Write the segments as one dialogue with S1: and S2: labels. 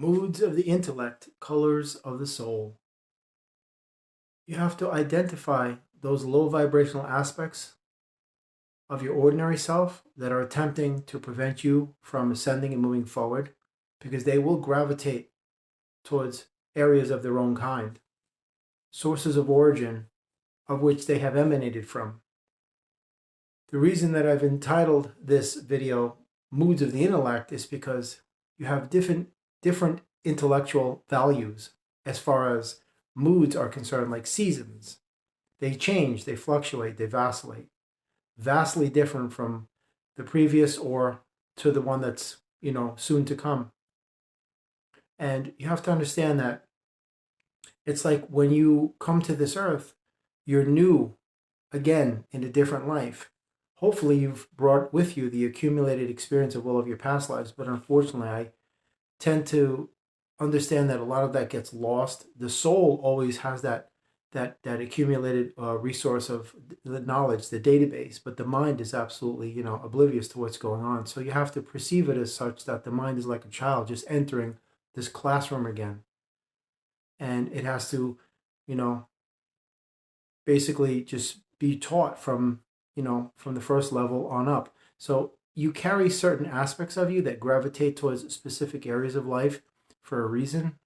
S1: Moods of the intellect, colors of the soul. You have to identify those low vibrational aspects of your ordinary self that are attempting to prevent you from ascending and moving forward, because they will gravitate towards areas of their own kind, sources of origin of which they have emanated from. The reason that I've entitled this video Moods of the Intellect is because you have different intellectual values as far as moods are concerned, like seasons. They change, they fluctuate, they vacillate. Vastly different from the previous or to the one that's, soon to come. And you have to understand that it's like when you come to this earth, you're new again in a different life. Hopefully you've brought with you the accumulated experience of all of your past lives, but unfortunately I tend to understand that a lot of that gets lost. The soul always has that accumulated resource of the knowledge, the database, but the mind is absolutely oblivious to what's going on. So you have to perceive it as such that the mind is like a child just entering this classroom again, and it has to you know basically just be taught from the first level on up. So you carry certain aspects of you that gravitate towards specific areas of life for a reason,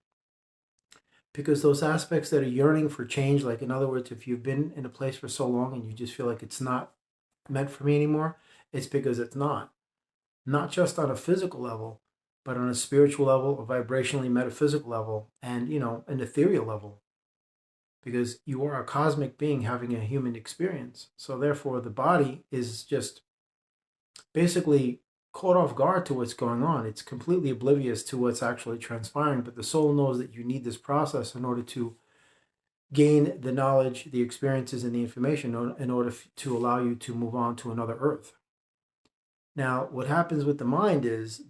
S1: because those aspects that are yearning for change, like in other words, if you've been in a place for so long and you just feel like it's not meant for me anymore, it's because it's not just on a physical level, but on a spiritual level, a vibrationally metaphysical level, and an ethereal level, because you are a cosmic being having a human experience. So therefore the body is just basically caught off guard to what's going on. It's completely oblivious to what's actually transpiring, but the soul knows that you need this process in order to gain the knowledge, the experiences, and the information in order to allow you to move on to another earth. Now, what happens with the mind is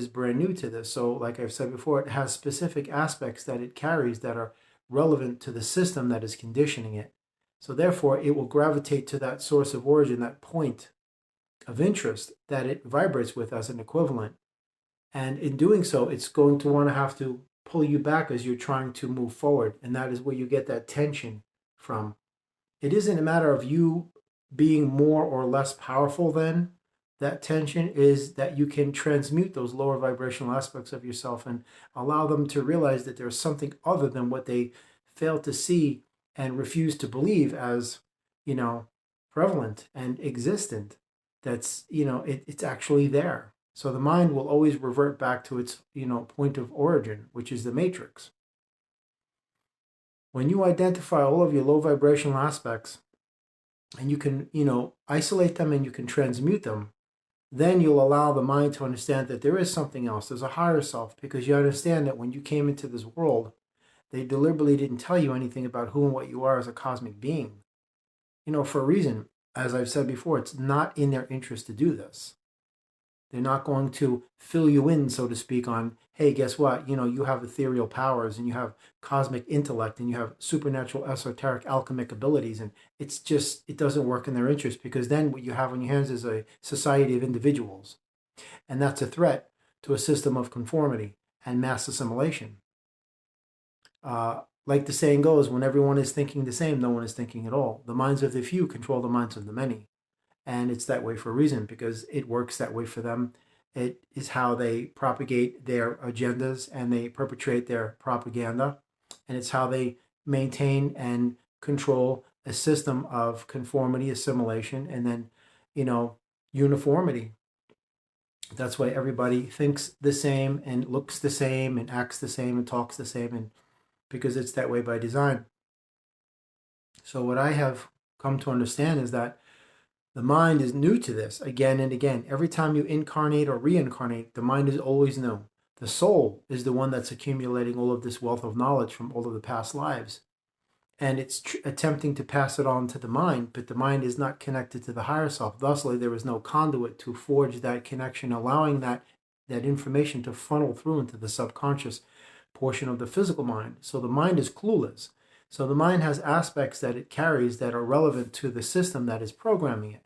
S1: brand new to this. So like I've said before, it has specific aspects that it carries that are relevant to the system that is conditioning it. So therefore, it will gravitate to that source of origin, that point of interest that it vibrates with as an equivalent. And in doing so, it's going to want to have to pull you back as you're trying to move forward. And that is where you get that tension from. It isn't a matter of you being more or less powerful than. That tension is that you can transmute those lower vibrational aspects of yourself and allow them to realize that there's something other than what they fail to see and refuse to believe as, prevalent and existent. That's, it's actually there. So the mind will always revert back to its, point of origin, which is the matrix. When you identify all of your low vibrational aspects and you can, isolate them and you can transmute them, then you'll allow the mind to understand that there is something else. There's a higher self, because you understand that when you came into this world, they deliberately didn't tell you anything about who and what you are as a cosmic being. For a reason. As I've said before, it's not in their interest to do this. They're not going to fill you in, so to speak, on, hey, guess what? You have ethereal powers and you have cosmic intellect and you have supernatural, esoteric, alchemic abilities. And it doesn't work in their interest, because then what you have on your hands is a society of individuals. And that's a threat to a system of conformity and mass assimilation. Like the saying goes, when everyone is thinking the same, no one is thinking at all. The minds of the few control the minds of the many. And it's that way for a reason, because it works that way for them. It is how they propagate their agendas and they perpetrate their propaganda. And it's how they maintain and control a system of conformity, assimilation, and then, uniformity. That's why everybody thinks the same and looks the same and acts the same and talks the same, and because it's that way by design. So what I have come to understand is that the mind is new to this again and again. Every time you incarnate or reincarnate, the mind is always new. The soul is the one that's accumulating all of this wealth of knowledge from all of the past lives. And it's attempting to pass it on to the mind, but the mind is not connected to the higher self. Thusly, there is no conduit to forge that connection, allowing that information to funnel through into the subconscious portion of the physical mind. So the mind is clueless. So the mind has aspects that it carries that are relevant to the system that is programming it.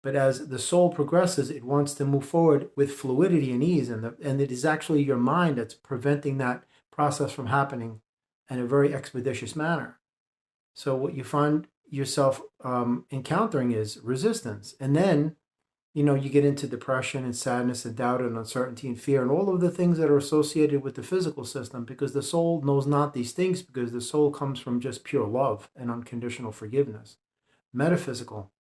S1: But as the soul progresses, it wants to move forward with fluidity and ease, and it is actually your mind that's preventing that process from happening in a very expeditious manner. So what you find yourself encountering is resistance, and then you get into depression and sadness and doubt and uncertainty and fear and all of the things that are associated with the physical system, because the soul knows not these things, because the soul comes from just pure love and unconditional forgiveness. Metaphysical,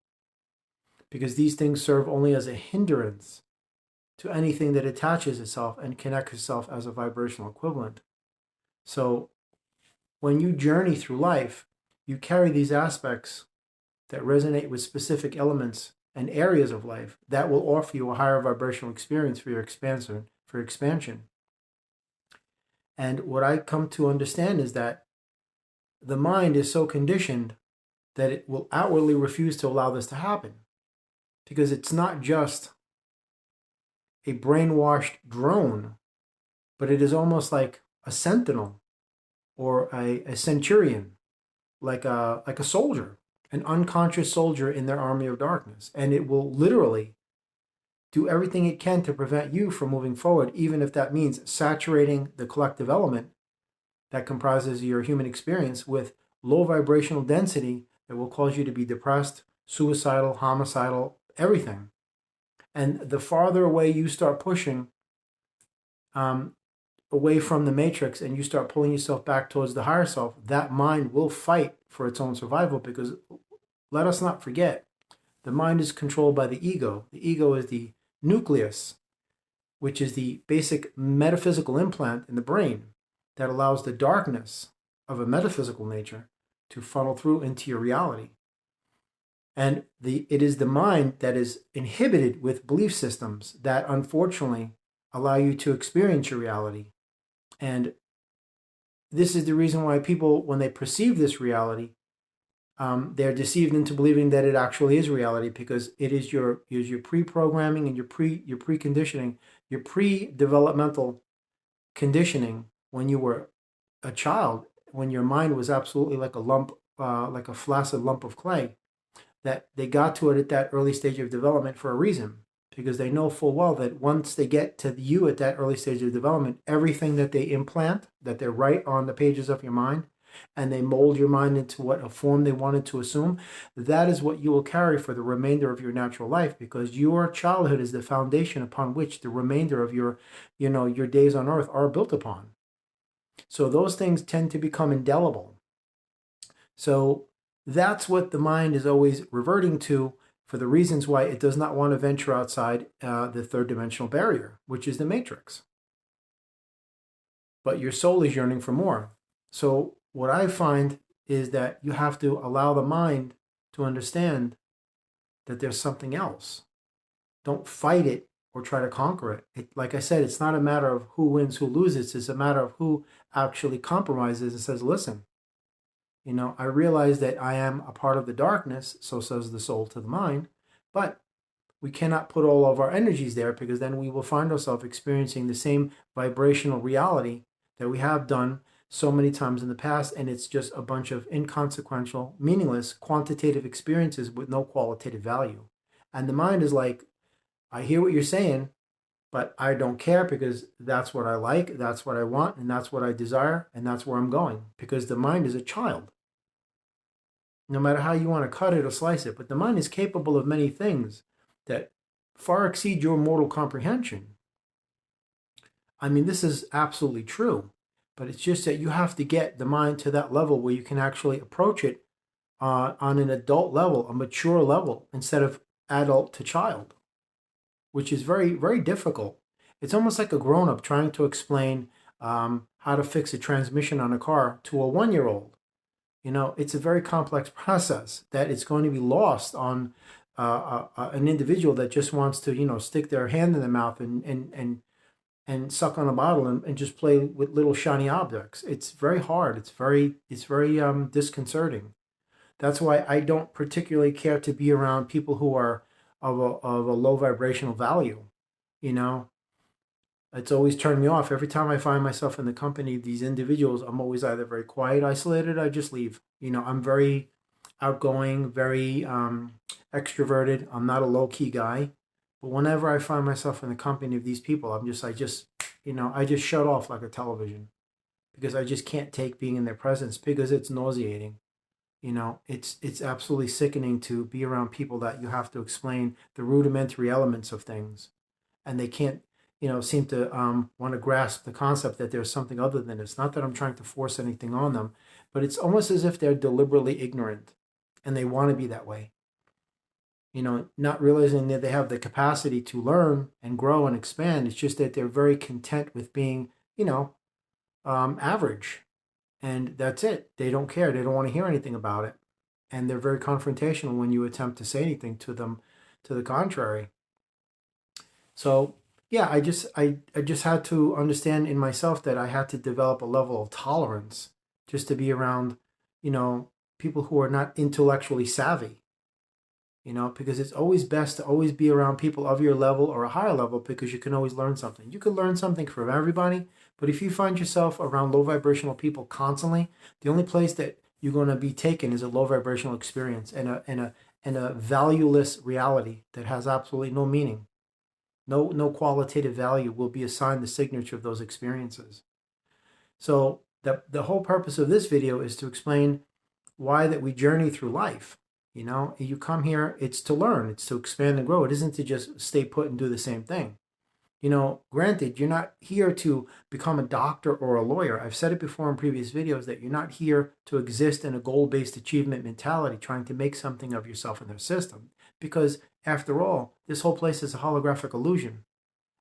S1: because these things serve only as a hindrance to anything that attaches itself and connects itself as a vibrational equivalent. So when you journey through life, you carry these aspects that resonate with specific elements and areas of life that will offer you a higher vibrational experience for your expansion. And what I come to understand is that the mind is so conditioned that it will outwardly refuse to allow this to happen, because it's not just a brainwashed drone, but it is almost like a sentinel or a centurion, like a soldier, an unconscious soldier in their army of darkness. And it will literally do everything it can to prevent you from moving forward, even if that means saturating the collective element that comprises your human experience with low vibrational density that will cause you to be depressed, suicidal, homicidal, everything. And the farther away you start pushing away from the matrix, and you start pulling yourself back towards the higher self, that mind will fight for its own survival. Because let us not forget, the mind is controlled by the ego. The ego is the nucleus, which is the basic metaphysical implant in the brain that allows the darkness of a metaphysical nature to funnel through into your reality. And it is the mind that is inhibited with belief systems that unfortunately allow you to experience your reality. And this is the reason why people, when they perceive this reality, they're deceived into believing that it actually is reality, because it is your pre-programming and your preconditioning, your pre-developmental conditioning when you were a child, when your mind was absolutely like a lump, like a flaccid lump of clay, that they got to it at that early stage of development for a reason, because they know full well that once they get to you at that early stage of development, everything that they implant, that they write on the pages of your mind, and they mold your mind into what a form they wanted to assume, that is what you will carry for the remainder of your natural life, because your childhood is the foundation upon which the remainder of your days on earth are built upon. So those things tend to become indelible. So that's what the mind is always reverting to, for the reasons why it does not want to venture outside the third dimensional barrier, which is the matrix. But your soul is yearning for more. So what I find is that you have to allow the mind to understand that there's something else. Don't fight it or try to conquer it. Like I said, it's not a matter of who wins, who loses. It's a matter of who actually compromises and says, listen, I realize that I am a part of the darkness, so says the soul to the mind, but we cannot put all of our energies there, because then we will find ourselves experiencing the same vibrational reality that we have done so many times in the past, and it's just a bunch of inconsequential, meaningless, quantitative experiences with no qualitative value. And the mind is like, I hear what you're saying, but I don't care, because that's what I like, that's what I want, and that's what I desire, and that's where I'm going. Because the mind is a child. No matter how you want to cut it or slice it, but the mind is capable of many things that far exceed your mortal comprehension. I mean, this is absolutely true, but it's just that you have to get the mind to that level where you can actually approach it on an adult level, a mature level, instead of adult to child, which is very, very difficult. It's almost like a grown-up trying to explain how to fix a transmission on a car to a 1-year-old. It's a very complex process that it's going to be lost on an individual that just wants to, stick their hand in their mouth and suck on a bottle and just play with little shiny objects. It's very hard. It's very disconcerting. That's why I don't particularly care to be around people who are of a low vibrational value. It's always turned me off. Every time I find myself in the company of these individuals, I'm always either very quiet, isolated, I just leave. I'm very outgoing, very extroverted. I'm not a low key guy. But whenever I find myself in the company of these people, I just shut off like a television because I just can't take being in their presence because it's nauseating. It's absolutely sickening to be around people that you have to explain the rudimentary elements of things, and they can't, seem to want to grasp the concept that there's something other than this. Not that I'm trying to force anything on them, but it's almost as if they're deliberately ignorant, and they want to be that way. Not realizing that they have the capacity to learn and grow and expand. It's just that they're very content with being, average, and that's it. They don't care. They don't want to hear anything about it, and they're very confrontational when you attempt to say anything to them to the contrary. So yeah, I just had to understand in myself that I had to develop a level of tolerance just to be around, you know, people who are not intellectually savvy. Because it's always best to always be around people of your level or a higher level because you can always learn something. You can learn something from everybody, but if you find yourself around low vibrational people constantly, the only place that you're going to be taken is a low vibrational experience and a valueless reality that has absolutely no meaning. No qualitative value will be assigned the signature of those experiences. So the whole purpose of this video is to explain why that we journey through life. You come here, it's to learn, it's to expand and grow. It isn't to just stay put and do the same thing. Granted, you're not here to become a doctor or a lawyer. I've said it before in previous videos that you're not here to exist in a goal-based achievement mentality, trying to make something of yourself in their system. Because after all, this whole place is a holographic illusion.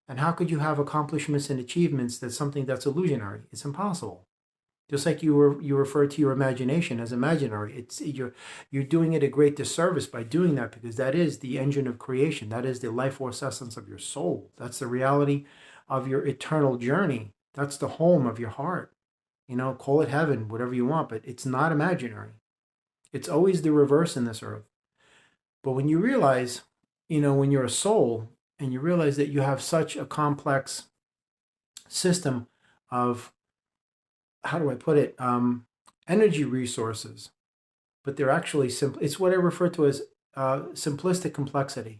S1: And how could you have accomplishments and achievements that's something that's illusionary? It's impossible. Just like you refer to your imagination as imaginary, you're doing it a great disservice by doing that, because that is the engine of creation. That is the life force essence of your soul. That's the reality of your eternal journey. That's the home of your heart. Call it heaven, whatever you want, but it's not imaginary. It's always the reverse in this earth. But when you realize, when you're a soul and you realize that you have such a complex system of, how do I put it, energy resources, but they're actually simple. It's what I refer to as simplistic complexity.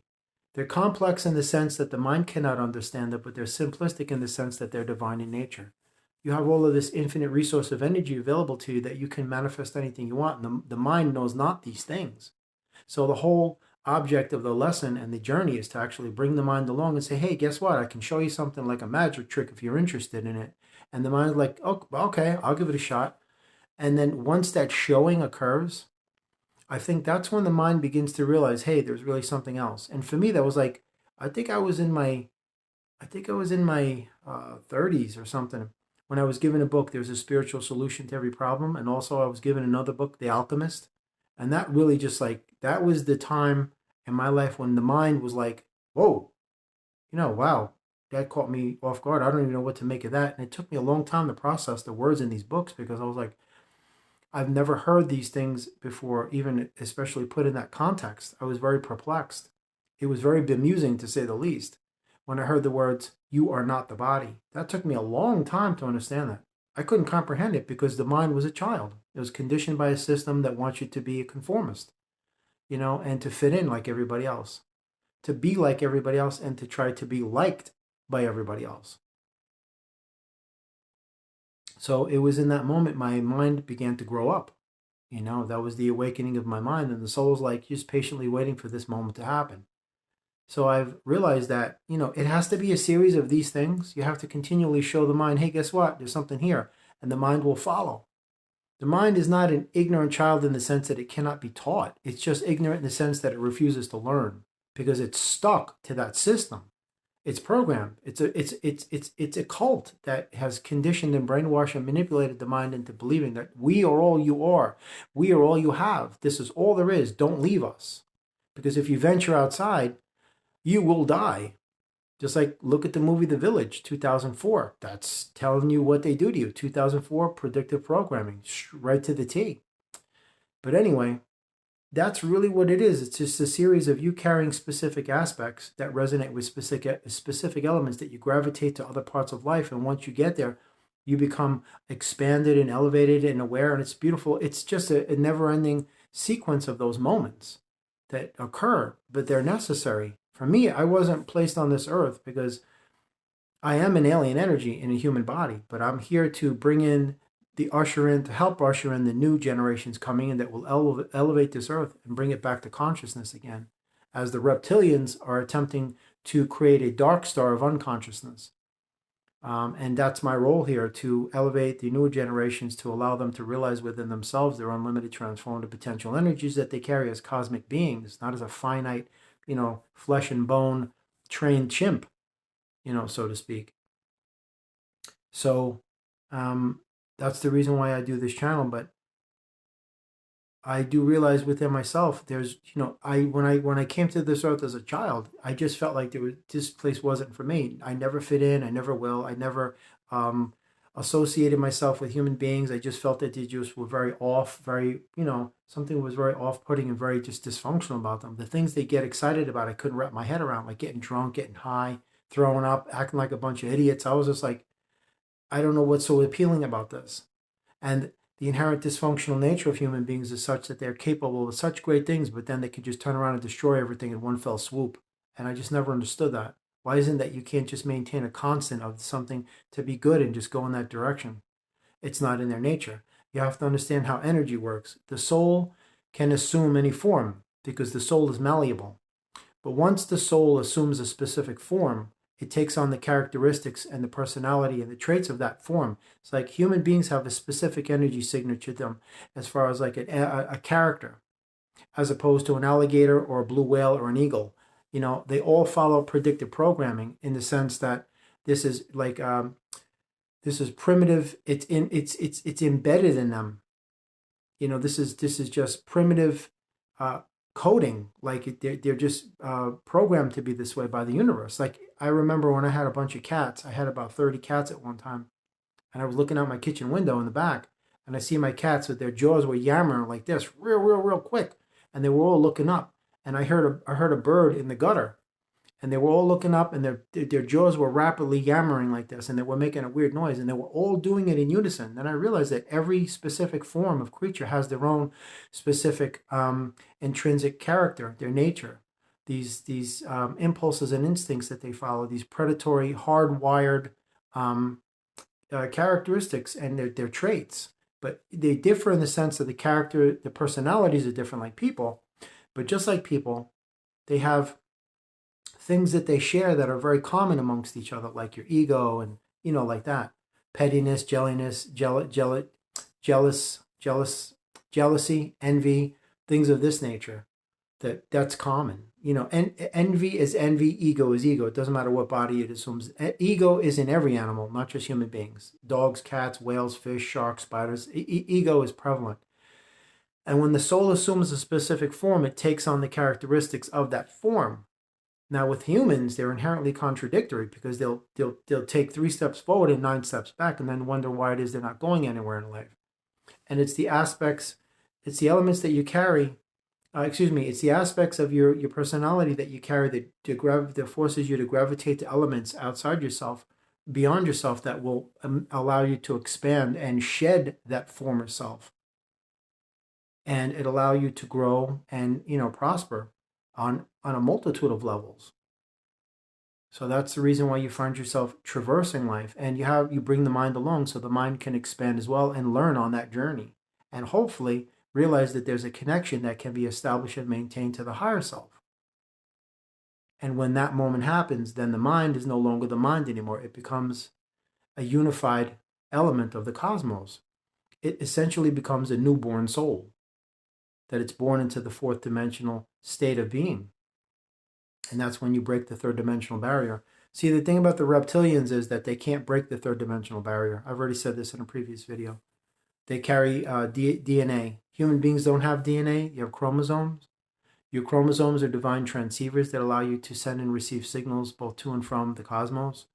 S1: They're complex in the sense that the mind cannot understand it, but they're simplistic in the sense that they're divine in nature. You have all of this infinite resource of energy available to you that you can manifest anything you want. And the mind knows not these things. So the whole object of the lesson and the journey is to actually bring the mind along and say, hey, guess what? I can show you something like a magic trick if you're interested in it. And the mind's like, oh, okay, I'll give it a shot. And then once that showing occurs, I think that's when the mind begins to realize, hey, there's really something else. And for me, that was like, I think I was in my 30s or something when I was given a book. There's a spiritual solution to every problem, and also I was given another book, The Alchemist, and that really just like that was the time in my life when the mind was like, whoa, wow, that caught me off guard. I don't even know what to make of that. And it took me a long time to process the words in these books because I was like, I've never heard these things before, even especially put in that context. I was very perplexed. It was very bemusing, to say the least, when I heard the words, you are not the body. That took me a long time to understand that. I couldn't comprehend it because the mind was a child. It was conditioned by a system that wants you to be a conformist, and to fit in like everybody else, to be like everybody else, and to try to be liked by everybody else. So it was in that moment my mind began to grow up. That was the awakening of my mind, and the soul was like just patiently waiting for this moment to happen. So I've realized that, it has to be a series of these things. You have to continually show the mind, hey, guess what? There's something here. And the mind will follow. The mind is not an ignorant child in the sense that it cannot be taught. It's just ignorant in the sense that it refuses to learn because it's stuck to that system. It's programmed. It's a cult that has conditioned and brainwashed and manipulated the mind into believing that we are all you are. We are all you have. This is all there is. Don't leave us. Because if you venture outside, you will die. Just like look at the movie The Village, 2004. That's telling you what they do to you. 2004 predictive programming, right to the T. But anyway, that's really what it is. It's just a series of you carrying specific aspects that resonate with specific elements that you gravitate to other parts of life. And once you get there, you become expanded and elevated and aware. And it's beautiful. It's just a never-ending sequence of those moments. that occur, but they're necessary. For me, I wasn't placed on this earth because I am an alien energy in a human body, but I'm here to bring in to help usher in the new generations coming in that will elevate this earth and bring it back to consciousness again, as the reptilians are attempting to create a dark star of unconsciousness. And that's my role here, to elevate the newer generations, to allow them to realize within themselves their unlimited transformative potential energies that they carry as cosmic beings, not as a finite, flesh and bone trained chimp, so to speak. So that's the reason why I do this channel. But I do realize within myself, there's, when I came to this earth as a child, I just felt like this place wasn't for me. I never fit in. I never will. I never associated myself with human beings. I just felt that they just were very off, very, something was very off-putting and very just dysfunctional about them. The things they get excited about, I couldn't wrap my head around, like getting drunk, getting high, throwing up, acting like a bunch of idiots. I was just like, I don't know what's so appealing about this. And the inherent dysfunctional nature of human beings is such that they're capable of such great things, but then they can just turn around and destroy everything in one fell swoop. And I just never understood that. Why isn't that you can't just maintain a constant of something to be good and just go in that direction? It's not in their nature. You have to understand how energy works. The soul can assume any form because the soul is malleable. But once the soul assumes a specific form, it takes on the characteristics and the personality and the traits of that form. It's like human beings have a specific energy signature to them as far as like a character, as opposed to an alligator or a blue whale or an eagle. They all follow predictive programming in the sense that this is like this is primitive. It's embedded in them. This is just primitive coding. Like they're just programmed to be this way by the universe. Like I remember when I had a bunch of cats. I had about 30 cats at one time, and I was looking out my kitchen window in the back, and I see my cats with their jaws were yammering like this, real quick, and they were all looking up. And I heard a bird in the gutter, and they were all looking up, and their jaws were rapidly yammering like this, and they were making a weird noise, and they were all doing it in unison. Then I realized that every specific form of creature has their own specific intrinsic character, their nature, these impulses and instincts that they follow, these predatory, hardwired characteristics and their traits. But they differ in the sense that the personalities are different like people, but just like people, they have things that they share that are very common amongst each other, like your ego and, like that. Pettiness, jealousy, envy, things of this nature. That's common. And envy is envy, ego is ego. It doesn't matter what body it assumes. Ego is in every animal, not just human beings. Dogs, cats, whales, fish, sharks, spiders. Ego is prevalent. And when the soul assumes a specific form, it takes on the characteristics of that form. Now, with humans, they're inherently contradictory because they'll take 3 steps forward and 9 steps back, and then wonder why it is they're not going anywhere in life. And it's the elements that you carry. It's the aspects of your personality that you carry that forces you to gravitate to elements outside yourself, beyond yourself, that will allow you to expand and shed that former self, and it allow you to grow and prosper on a multitude of levels. So that's the reason why you find yourself traversing life, and you bring the mind along so the mind can expand as well and learn on that journey, and hopefully realize that there's a connection that can be established and maintained to the higher self. And when that moment happens, then the mind is no longer the mind anymore. It becomes a unified element of the cosmos. It essentially becomes a newborn soul, that it's born into the 4th dimensional state of being. And that's when you break the 3rd dimensional barrier. See, the thing about the reptilians is that they can't break the 3rd dimensional barrier. I've already said this in a previous video. They carry DNA. Human beings don't have DNA. You have chromosomes. Your chromosomes are divine transceivers that allow you to send and receive signals both to and from the cosmos.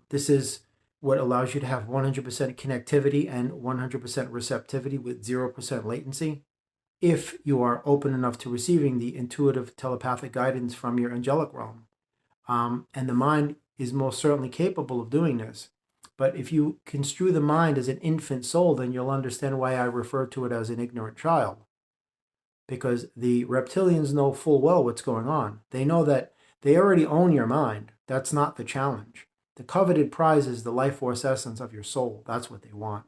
S1: This is what allows you to have 100% connectivity and 100% receptivity with 0% latency, if you are open enough to receiving the intuitive telepathic guidance from your angelic realm. And the mind is most certainly capable of doing this. But if you construe the mind as an infant soul, then you'll understand why I refer to it as an ignorant child. because the reptilians know full well what's going on. They know that they already own your mind. That's not the challenge. The coveted prize is the life force essence of your soul. That's what they want.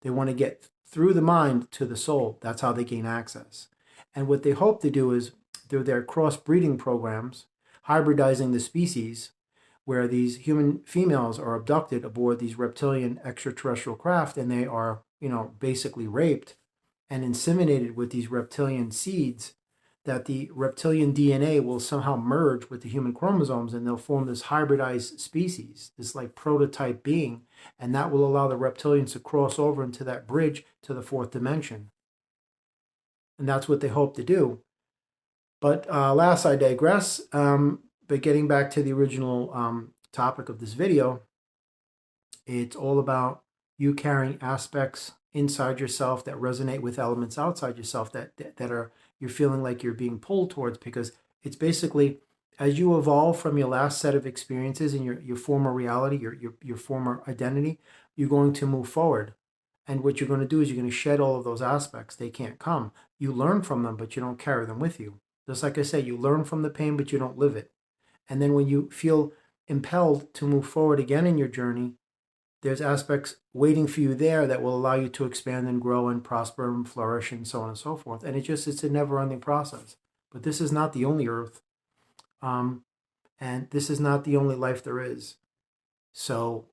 S1: They want to get through the mind to the soul. That's how they gain access. And what they hope to do is, through their cross-breeding programs, hybridizing the species, where these human females are abducted aboard these reptilian extraterrestrial craft, and they are, basically raped and inseminated with these reptilian seeds, that the reptilian DNA will somehow merge with the human chromosomes and they'll form this hybridized species, this like prototype being, and that will allow the reptilians to cross over into that bridge to the fourth dimension. And that's what they hope to do. But last, I digress. But getting back to the original topic of this video, it's all about you carrying aspects inside yourself that resonate with elements outside yourself that are you're feeling like you're being pulled towards, because it's basically, as you evolve from your last set of experiences in your former reality, your former identity, you're going to move forward. And what you're going to do is you're going to shed all of those aspects. They can't come. You learn from them, but you don't carry them with you. Just like I said, you learn from the pain, but you don't live it. And then when you feel impelled to move forward again in your journey, there's aspects waiting for you there that will allow you to expand and grow and prosper and flourish and so on and so forth. And it's a never-ending process. But this is not the only earth. And this is not the only life there is. So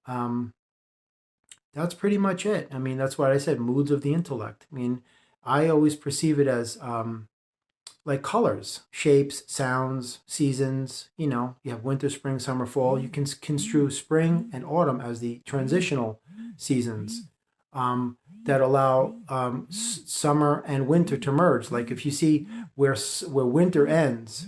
S1: that's pretty much it. I mean, that's what I said, moods of the intellect. I mean, I always perceive it as like colors, shapes, sounds, seasons. You have winter, spring, summer, fall. You can construe spring and autumn as the transitional seasons that allow summer and winter to merge. Like if you see where winter ends,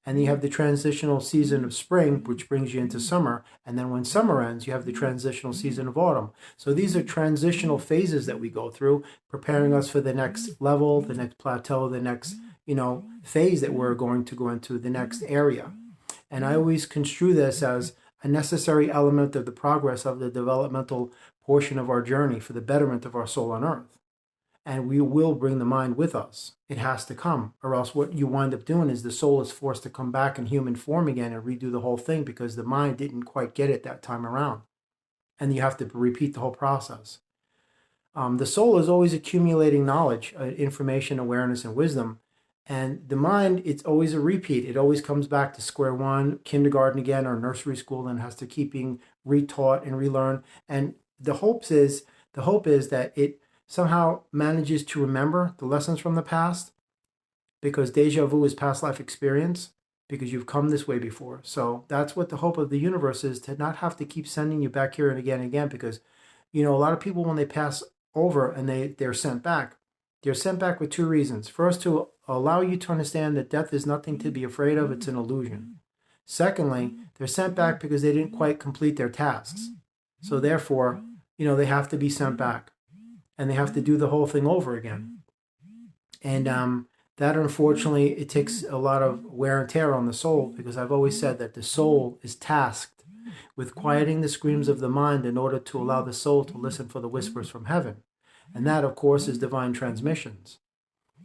S1: and you have the transitional season of spring, which brings you into summer. And then when summer ends, you have the transitional season of autumn. So these are transitional phases that we go through, preparing us for the next level, the next plateau, the next, phase that we're going to go into, the next area. And I always construe this as a necessary element of the progress of the developmental portion of our journey for the betterment of our soul on earth. And we will bring the mind with us. It has to come, or else what you wind up doing is the soul is forced to come back in human form again and redo the whole thing because the mind didn't quite get it that time around. And you have to repeat the whole process. The soul is always accumulating knowledge, information, awareness, and wisdom. And the mind, it's always a repeat. It always comes back to square one, kindergarten again, or nursery school, and has to keep being retaught and relearned. And the hope is that it somehow manages to remember the lessons from the past, because deja vu is past life experience, because you've come this way before. So that's what the hope of the universe is, to not have to keep sending you back here and again, because, a lot of people, when they pass over and they're sent back with two reasons. First, to allow you to understand that death is nothing to be afraid of, it's an illusion. Secondly, they're sent back because they didn't quite complete their tasks. So therefore, they have to be sent back. And they have to do the whole thing over again. And that, unfortunately, it takes a lot of wear and tear on the soul, because I've always said that the soul is tasked with quieting the screams of the mind in order to allow the soul to listen for the whispers from heaven. And that, of course, is divine transmissions.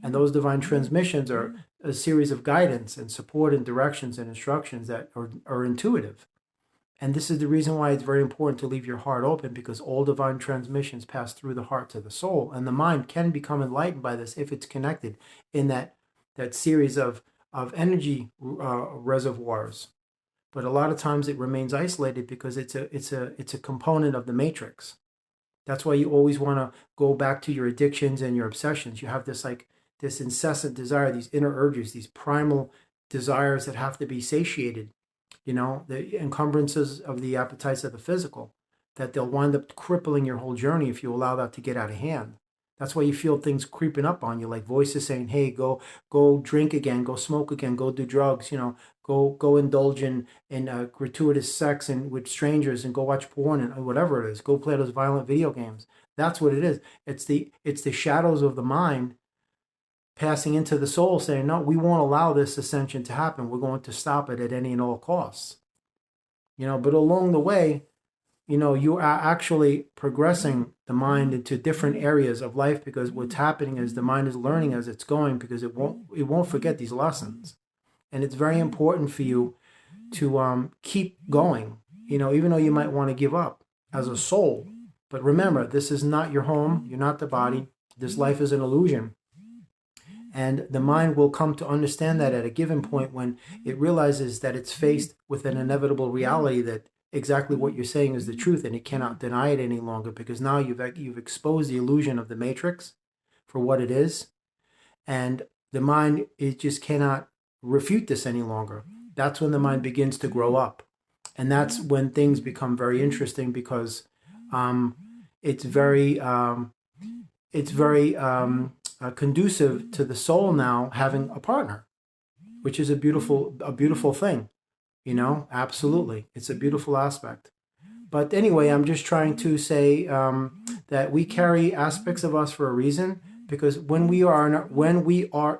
S1: And those divine transmissions are a series of guidance and support and directions and instructions that are intuitive. And this is the reason why it's very important to leave your heart open, because all divine transmissions pass through the heart to the soul. And the mind can become enlightened by this if it's connected in that series of energy reservoirs. But a lot of times it remains isolated because it's a component of the matrix. That's why you always want to go back to your addictions and your obsessions. You have this incessant desire, these inner urges, these primal desires that have to be satiated. The encumbrances of the appetites of the physical, that they'll wind up crippling your whole journey if you allow that to get out of hand. That's why you feel things creeping up on you, like voices saying, hey, go drink again, go smoke again, go do drugs, go indulge in gratuitous sex and with strangers, and go watch porn and whatever it is, go play those violent video games. That's what it is. It's the shadows of the mind passing into the soul saying, no, we won't allow this ascension to happen. We're going to stop it at any and all costs. But along the way, you are actually progressing the mind into different areas of life, because what's happening is the mind is learning as it's going, because it won't forget these lessons. And it's very important for you to keep going, even though you might want to give up as a soul. But remember, this is not your home. You're not the body. This life is an illusion. And the mind will come to understand that at a given point, when it realizes that it's faced with an inevitable reality, that exactly what you're saying is the truth, and it cannot deny it any longer, because now you've exposed the illusion of the matrix for what it is. And the mind, it just cannot refute this any longer. That's when the mind begins to grow up. And that's when things become very interesting, because it's very conducive to the soul now having a partner, which is a beautiful thing. Absolutely, it's a beautiful aspect. But anyway, I'm just trying to say that we carry aspects of us for a reason, because when we are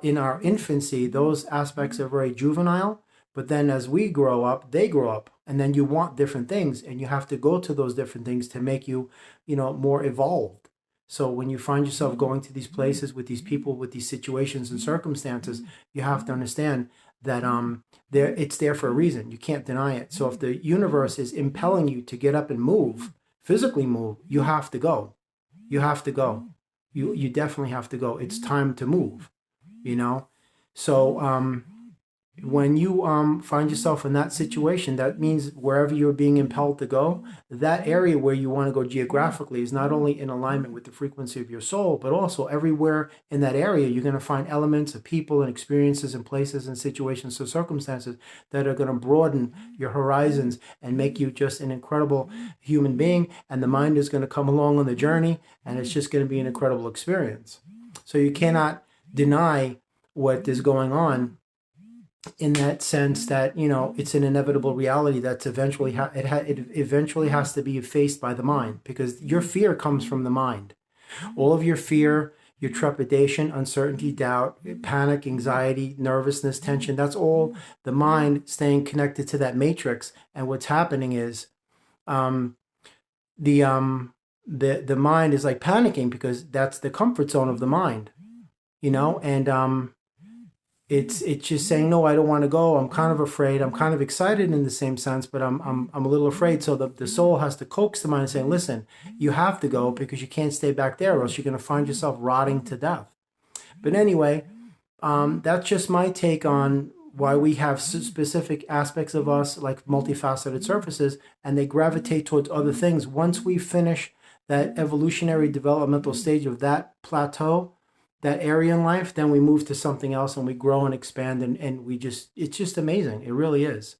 S1: in our infancy, those aspects are very juvenile. But then as we grow up, they grow up, and then you want different things, and you have to go to those different things to make you, more evolved. So when you find yourself going to these places with these people, with these situations and circumstances, you have to understand that it's there for a reason. You can't deny it. So if the universe is impelling you to get up and move, physically move, you have to go. You have to go. You definitely have to go. It's time to move. So when you find yourself in that situation, that means wherever you're being impelled to go, that area where you want to go geographically is not only in alignment with the frequency of your soul, but also everywhere in that area, you're going to find elements of people and experiences and places and situations or circumstances that are going to broaden your horizons and make you just an incredible human being. And the mind is going to come along on the journey, and it's just going to be an incredible experience. So you cannot deny what is going on, in that sense that it's an inevitable reality that's eventually it eventually has to be faced by the mind, because your fear comes from the mind. All of your fear, your trepidation, uncertainty, doubt, panic, anxiety, nervousness, tension, that's all the mind staying connected to that matrix. And what's happening is the mind is like panicking, because that's the comfort zone of the mind, and it's just saying, no, I don't want to go. I'm kind of afraid. I'm kind of excited in the same sense, but I'm a little afraid. So the soul has to coax the mind and say, listen, you have to go, because you can't stay back there, or else you're going to find yourself rotting to death. But anyway, that's just my take on why we have specific aspects of us, like multifaceted surfaces, and they gravitate towards other things. Once we finish that evolutionary developmental stage of that plateau, that area in life, then we move to something else, and we grow and expand, and it's just amazing. It really is.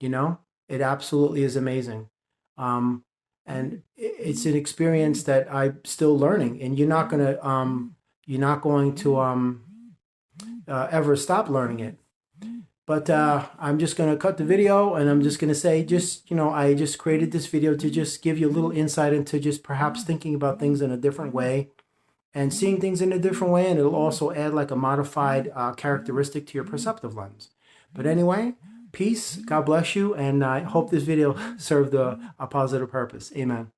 S1: It absolutely is amazing. And it's an experience that I'm still learning, and you're not going to ever stop learning it. But I'm just going to cut the video, and I'm just going to say, I just created this video to just give you a little insight into just perhaps thinking about things in a different way, and seeing things in a different way, and it'll also add like a modified characteristic to your perceptive lens. But anyway, peace, God bless you, and I hope this video served a positive purpose. Amen.